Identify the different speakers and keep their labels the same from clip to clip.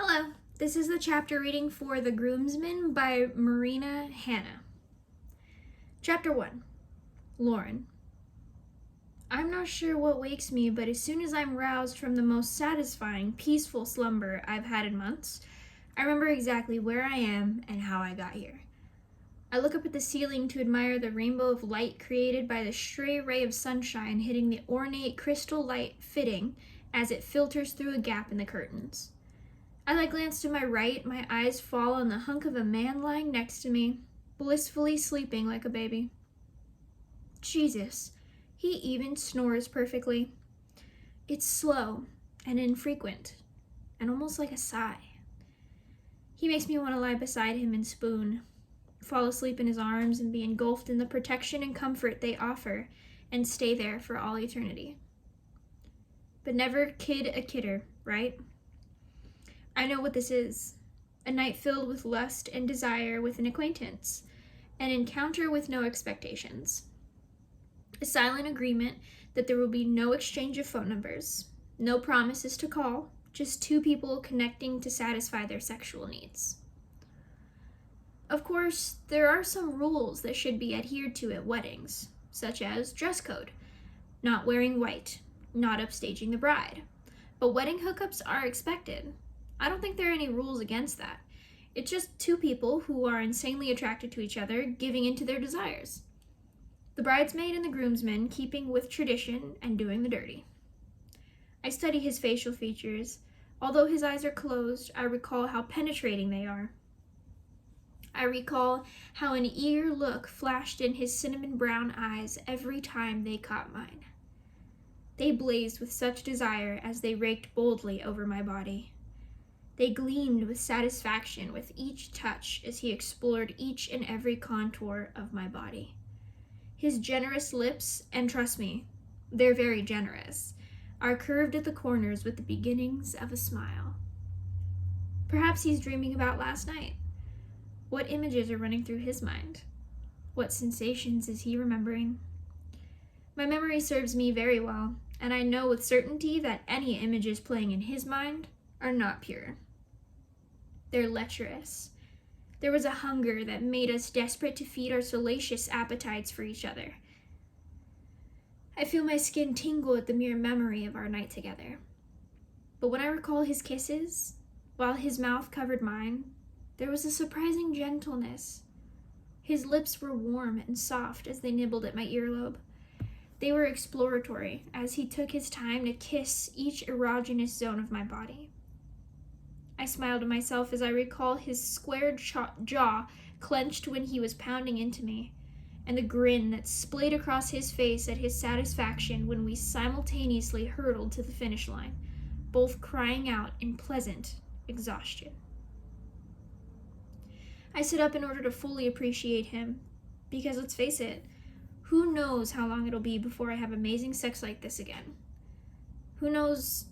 Speaker 1: Hello, this is the chapter reading for The Groomsman by Marina, Hanna. Chapter 1. Lauren. I'm not sure what wakes me, but as soon as I'm roused from the most satisfying, peaceful slumber I've had in months, I remember exactly where I am and how I got here. I look up at the ceiling to admire the rainbow of light created by the stray ray of sunshine hitting the ornate crystal light fitting as it filters through a gap in the curtains. As I glance to my right, my eyes fall on the hunk of a man lying next to me, blissfully sleeping like a baby. Jesus, he even snores perfectly. It's slow and infrequent, and almost like a sigh. He makes me want to lie beside him and spoon, fall asleep in his arms and be engulfed in the protection and comfort they offer, and stay there for all eternity. But never kid a kidder, right? I know what this is. A night filled with lust and desire with an acquaintance. An encounter with no expectations. A silent agreement that there will be no exchange of phone numbers. No promises to call. Just two people connecting to satisfy their sexual needs. Of course, there are some rules that should be adhered to at weddings, such as dress code, not wearing white, not upstaging the bride. But wedding hookups are expected. I don't think there are any rules against that. It's just two people who are insanely attracted to each other giving in to their desires. The bridesmaid and the groomsman keeping with tradition and doing the dirty. I study his facial features. Although his eyes are closed, I recall how penetrating they are. I recall how an eager look flashed in his cinnamon brown eyes every time they caught mine. They blazed with such desire as they raked boldly over my body. They gleamed with satisfaction with each touch as he explored each and every contour of my body. His generous lips, and trust me, they're very generous, are curved at the corners with the beginnings of a smile. Perhaps he's dreaming about last night. What images are running through his mind? What sensations is he remembering? My memory serves me very well, and I know with certainty that any images playing in his mind are not pure. They're lecherous. There was a hunger that made us desperate to feed our salacious appetites for each other. I feel my skin tingle at the mere memory of our night together. But when I recall his kisses, while his mouth covered mine, there was a surprising gentleness. His lips were warm and soft as they nibbled at my earlobe. They were exploratory as he took his time to kiss each erogenous zone of my body. I smile to myself as I recall his squared jaw clenched when he was pounding into me, and the grin that splayed across his face at his satisfaction when we simultaneously hurtled to the finish line, both crying out in pleasant exhaustion. I sit up in order to fully appreciate him, because let's face it, who knows how long it'll be before I have amazing sex like this again? Who knows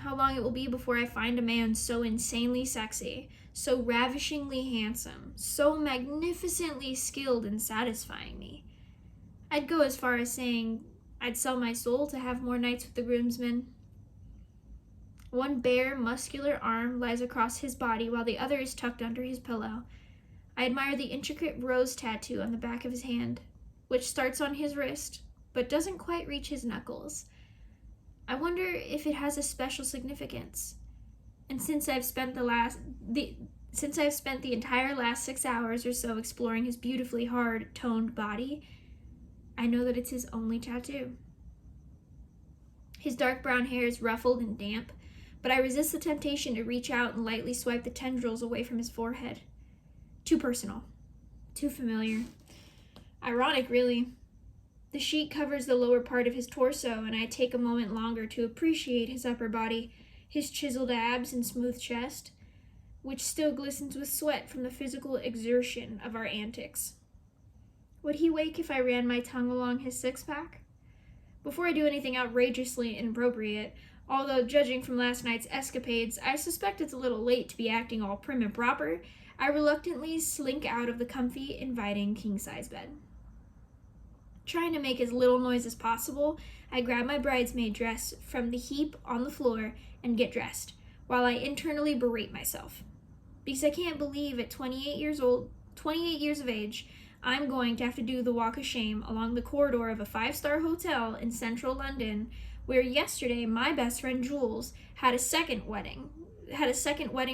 Speaker 1: how long it will be before I find a man so insanely sexy, so ravishingly handsome, so magnificently skilled in satisfying me. I'd go as far as saying I'd sell my soul to have more nights with the groomsman. One bare, muscular arm lies across his body while the other is tucked under his pillow. I admire the intricate rose tattoo on the back of his hand, which starts on his wrist, but doesn't quite reach his knuckles. I wonder if it has a special significance. And since I've spent the entire last 6 hours or so exploring his beautifully hard-toned body, I know that it's his only tattoo. His dark brown hair is ruffled and damp, but I resist the temptation to reach out and lightly swipe the tendrils away from his forehead. Too personal. Too familiar. Ironic, really. The sheet covers the lower part of his torso, and I take a moment longer to appreciate his upper body, his chiseled abs and smooth chest, which still glistens with sweat from the physical exertion of our antics. Would he wake if I ran my tongue along his six-pack? Before I do anything outrageously inappropriate, although judging from last night's escapades, I suspect it's a little late to be acting all prim and proper, I reluctantly slink out of the comfy, inviting king-size bed. Trying to make as little noise as possible, I grab my bridesmaid dress from the heap on the floor and get dressed, while I internally berate myself. Because I can't believe at 28 years of age, I'm going to have to do the walk of shame along the corridor of a 5-star hotel in central London, where yesterday my best friend Jules had a second wedding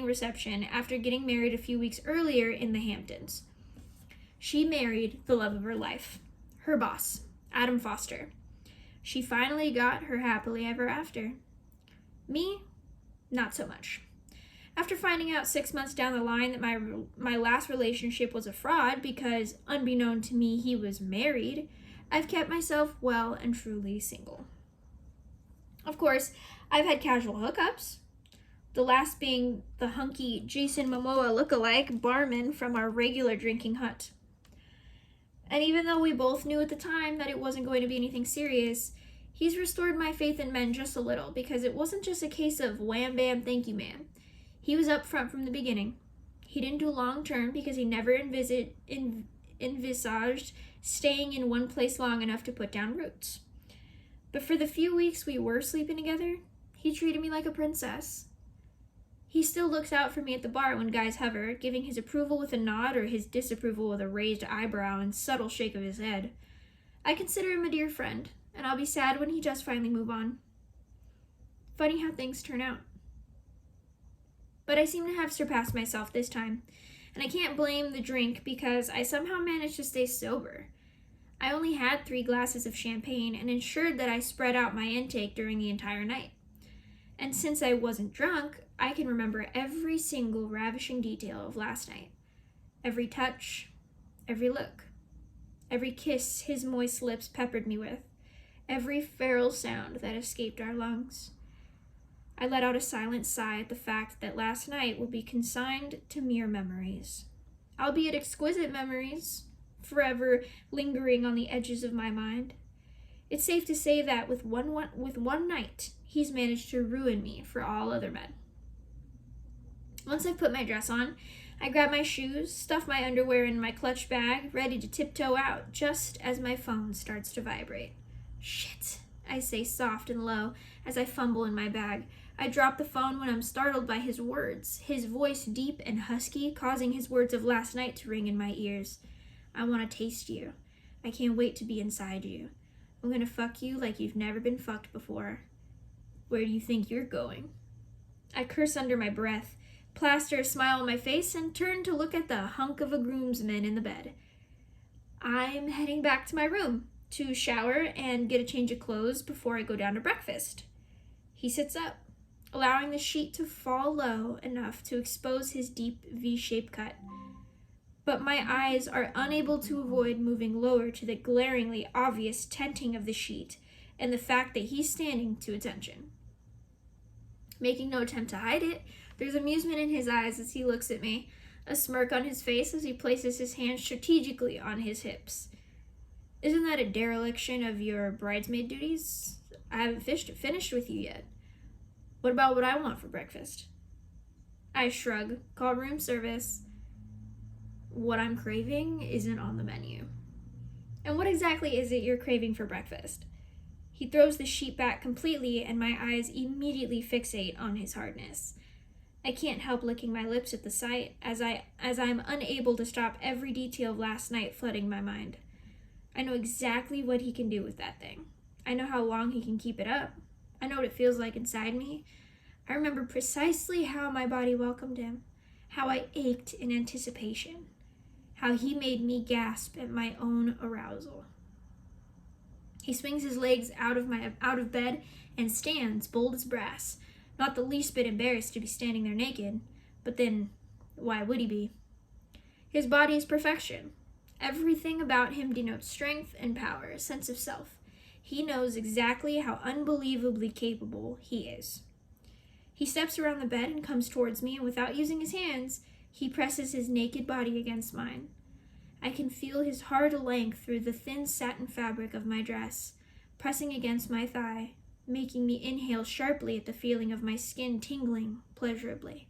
Speaker 1: reception after getting married a few weeks earlier in the Hamptons. She married the love of her life, her boss, Adam Foster. She finally got her happily ever after. Me, not so much. After finding out 6 months down the line that my last relationship was a fraud because, unbeknown to me, he was married, I've kept myself well and truly single. Of course, I've had casual hookups, the last being the hunky Jason Momoa lookalike barman from our regular drinking hut. And even though we both knew at the time that it wasn't going to be anything serious, he's restored my faith in men just a little, because it wasn't just a case of wham bam thank you man. He was up front from the beginning. He didn't do long term because he never envisaged staying in one place long enough to put down roots. But for the few weeks we were sleeping together, he treated me like a princess. He still looks out for me at the bar when guys hover, giving his approval with a nod or his disapproval with a raised eyebrow and subtle shake of his head. I consider him a dear friend, and I'll be sad when he does finally move on. Funny how things turn out. But I seem to have surpassed myself this time, and I can't blame the drink because I somehow managed to stay sober. I only had 3 glasses of champagne and ensured that I spread out my intake during the entire night. And since I wasn't drunk, I can remember every single ravishing detail of last night. Every touch, every look, every kiss his moist lips peppered me with, every feral sound that escaped our lungs. I let out a silent sigh at the fact that last night will be consigned to mere memories, albeit exquisite memories, forever lingering on the edges of my mind. It's safe to say that with one night, he's managed to ruin me for all other men. Once I've put my dress on, I grab my shoes, stuff my underwear in my clutch bag, ready to tiptoe out just as my phone starts to vibrate. Shit, I say soft and low as I fumble in my bag. I drop the phone when I'm startled by his words, his voice deep and husky, causing his words of last night to ring in my ears. I want to taste you. I can't wait to be inside you. I'm gonna fuck you like you've never been fucked before. Where do you think you're going? I curse under my breath, plaster a smile on my face, and turn to look at the hunk of a groomsman in the bed. I'm heading back to my room to shower and get a change of clothes before I go down to breakfast. He sits up, allowing the sheet to fall low enough to expose his deep V-shaped cut. But my eyes are unable to avoid moving lower to the glaringly obvious tenting of the sheet and the fact that he's standing to attention. Making no attempt to hide it, there's amusement in his eyes as he looks at me, a smirk on his face as he places his hand strategically on his hips. Isn't that a dereliction of your bridesmaid duties? I haven't finished with you yet. What about what I want for breakfast? I shrug, call room service. What I'm craving isn't on the menu. And what exactly is it you're craving for breakfast? He throws the sheet back completely, and my eyes immediately fixate on his hardness. I can't help licking my lips at the sight, as I'm unable to stop every detail of last night flooding my mind. I know exactly what he can do with that thing. I know how long he can keep it up. I know what it feels like inside me. I remember precisely how my body welcomed him, how I ached in anticipation, how he made me gasp at my own arousal. He swings his legs out of bed and stands bold as brass, not the least bit embarrassed to be standing there naked, but then, why would he be? His body is perfection. Everything about him denotes strength and power, a sense of self. He knows exactly how unbelievably capable he is. He steps around the bed and comes towards me, and without using his hands, he presses his naked body against mine. I can feel his hard length through the thin satin fabric of my dress, pressing against my thigh, making me inhale sharply at the feeling of my skin tingling pleasurably.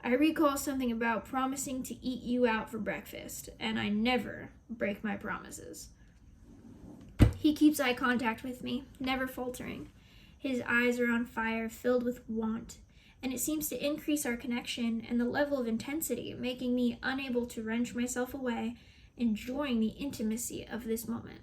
Speaker 1: I recall something about promising to eat you out for breakfast, and I never break my promises. He keeps eye contact with me, never faltering. His eyes are on fire, filled with want. and it seems to increase our connection and the level of intensity, making me unable to wrench myself away, enjoying the intimacy of this moment.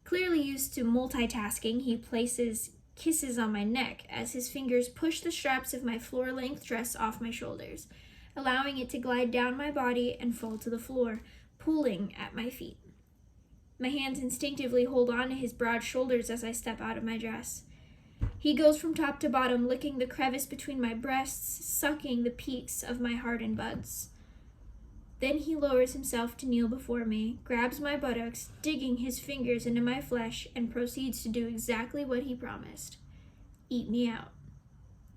Speaker 1: Clearly used to multitasking, he places kisses on my neck as his fingers push the straps of my floor-length dress off my shoulders, allowing it to glide down my body and fall to the floor, pulling at my feet. My hands instinctively hold on to his broad shoulders as I step out of my dress. He goes from top to bottom, licking the crevice between my breasts, sucking the peaks of my hardened buds. Then he lowers himself to kneel before me, grabs my buttocks, digging his fingers into my flesh, and proceeds to do exactly what he promised. Eat me out,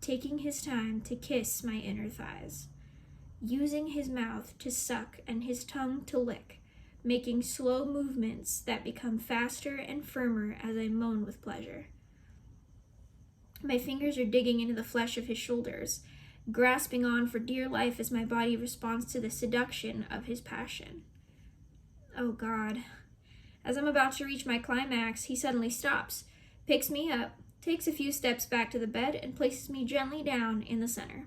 Speaker 1: taking his time to kiss my inner thighs, using his mouth to suck and his tongue to lick, making slow movements that become faster and firmer as I moan with pleasure. My fingers are digging into the flesh of his shoulders, grasping on for dear life as my body responds to the seduction of his passion. Oh God. As I'm about to reach my climax, he suddenly stops, picks me up, takes a few steps back to the bed, and places me gently down in the center.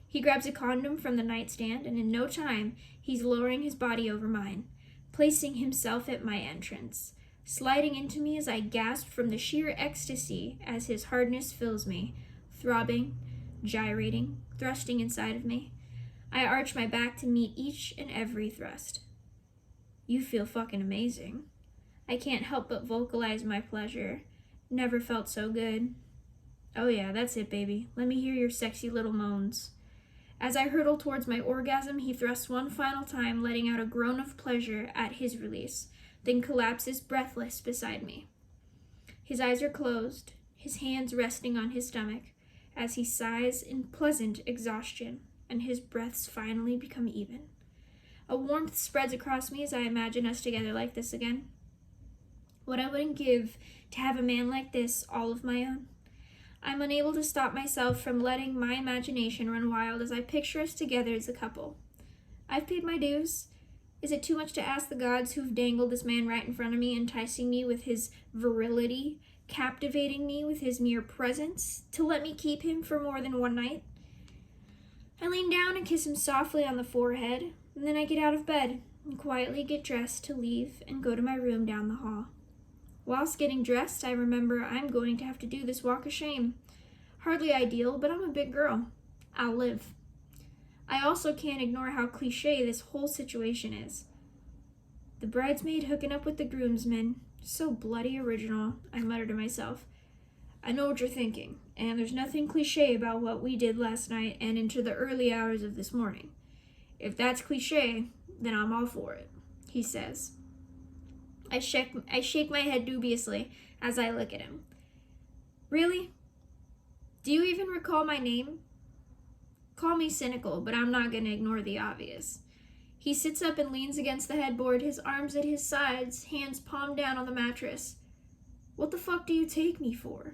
Speaker 1: He grabs a condom from the nightstand, and in no time, he's lowering his body over mine, placing himself at my entrance, sliding into me as I gasp from the sheer ecstasy as his hardness fills me, throbbing, gyrating, thrusting inside of me. I arch my back to meet each and every thrust. You feel fucking amazing. I can't help but vocalize my pleasure. Never felt so good. Oh yeah, that's it, baby. Let me hear your sexy little moans. As I hurtle towards my orgasm, he thrusts one final time, letting out a groan of pleasure at his release, then collapses breathless beside me. His eyes are closed, his hands resting on his stomach, as he sighs in pleasant exhaustion, and his breaths finally become even. A warmth spreads across me as I imagine us together like this again. What I wouldn't give to have a man like this all of my own. I'm unable to stop myself from letting my imagination run wild as I picture us together as a couple. I've paid my dues. Is it too much to ask the gods who've dangled this man right in front of me, enticing me with his virility, captivating me with his mere presence, to let me keep him for more than one night? I lean down and kiss him softly on the forehead, and then I get out of bed and quietly get dressed to leave and go to my room down the hall. Whilst getting dressed, I remember I'm going to have to do this walk of shame. Hardly ideal, but I'm a big girl. I'll live. I also can't ignore how cliche this whole situation is. The bridesmaid hooking up with the groomsman. So bloody original, I mutter to myself. I know what you're thinking, and there's nothing cliche about what we did last night and into the early hours of this morning. If that's cliche, then I'm all for it, he says. I shake my head dubiously as I look at him. Really? Do you even recall my name? Call me cynical, but I'm not going to ignore the obvious. He sits up and leans against the headboard, his arms at his sides, hands palmed down on the mattress. What the fuck do you take me for?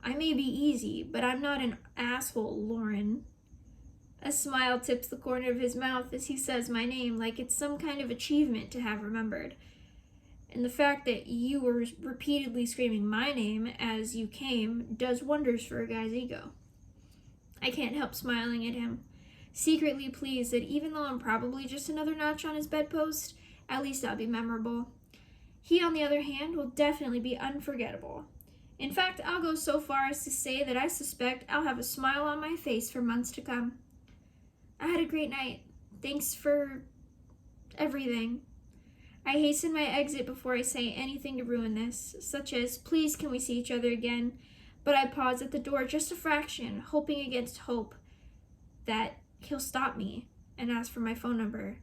Speaker 1: I may be easy, but I'm not an asshole, Lauren. A smile tips the corner of his mouth as he says my name like it's some kind of achievement to have remembered. And the fact that you were repeatedly screaming my name as you came does wonders for a guy's ego. I can't help smiling at him, secretly pleased that even though I'm probably just another notch on his bedpost, at least I'll be memorable. He, on the other hand, will definitely be unforgettable. In fact, I'll go so far as to say that I suspect I'll have a smile on my face for months to come. I had a great night. Thanks for everything. I hasten my exit before I say anything to ruin this, such as, please can we see each other again? But I pause at the door just a fraction, hoping against hope that he'll stop me and ask for my phone number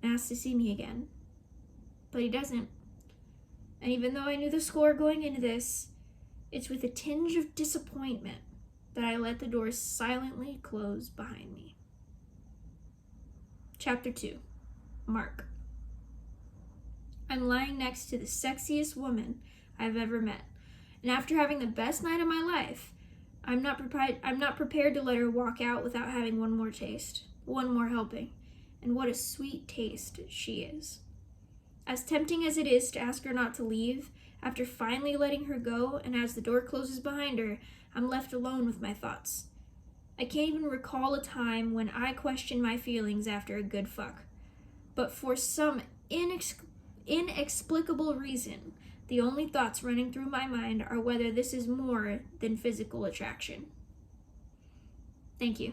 Speaker 1: and ask to see me again. But he doesn't. And even though I knew the score going into this, it's with a tinge of disappointment that I let the door silently close behind me. Chapter 2. Mark. I'm lying next to the sexiest woman I've ever met, and after having the best night of my life, I'm not prepared to let her walk out without having one more taste, one more helping, and what a sweet taste she is. As tempting as it is to ask her not to leave, after finally letting her go, and as the door closes behind her, I'm left alone with my thoughts. I can't even recall a time when I questioned my feelings after a good fuck. But for some inexplicable reason, the only thoughts running through my mind are whether this is more than physical attraction. Thank you.